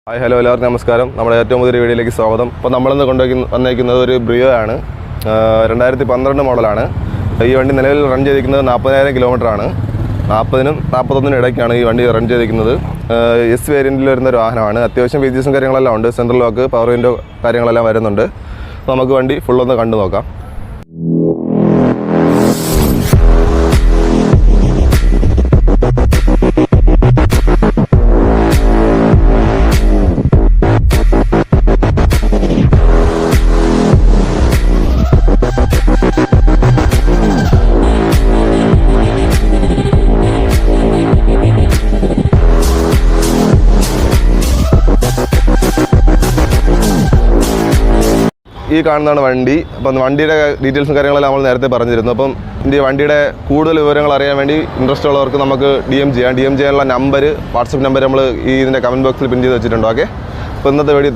Hi hello എല്ലാവർക്കും നമസ്കാരം. നമ്മുടെ ഏറ്റവും പുതിയ വീഡിയോയിലേക്ക് സ്വാഗതം. അപ്പോൾ നമ്മളിന്ന് വന്നേക്കുന്നത് ഒരു ബ്രിയോ ആണ്. 2012 മോഡലാണ്. ഈ വണ്ടി നിലവിൽ റൺ ചെയ്തിരിക്കുന്നത് 40,000 കിലോമീറ്ററാണ്. 40-നും 41-നും ഇടയ്ക്കാണ് ഈ വണ്ടി റൺ ചെയ്തിരിക്കുന്നത്. എസ് വേരിയൻറ്റിൽ വരുന്നൊരു വാഹനമാണ്. അത്യാവശ്യം ഫീച്ചേഴ്സും കാര്യങ്ങളെല്ലാം ഉണ്ട്. സെൻട്രൽ ലോക്ക്, പവർ വിൻഡോ കാര്യങ്ങളെല്ലാം വരുന്നുണ്ട്. അപ്പോൾ നമുക്ക് വണ്ടി ഫുള്ളൊന്ന് കണ്ടു നോക്കാം. ഈ കാണുന്നതാണ് വണ്ടി. അപ്പം വണ്ടിയുടെ ഡീറ്റെയിൽസും കാര്യങ്ങളെല്ലാം നമ്മൾ നേരത്തെ പറഞ്ഞിരുന്നു. അപ്പം ഈ വണ്ടിയുടെ കൂടുതൽ വിവരങ്ങൾ അറിയാൻ വേണ്ടി ഇൻട്രസ്റ്റ് ഉള്ളവർക്ക് നമുക്ക് DM ചെയ്യാനുള്ള നമ്പർ, വാട്സപ്പ് നമ്പർ നമ്മൾ ഇതിൻ്റെ കമൻറ്റ് ബോക്സിൽ പിൻ ചെയ്ത് വെച്ചിട്ടുണ്ട്. ഓക്കെ, അപ്പോൾ ഇന്നത്തെ വീഡിയോ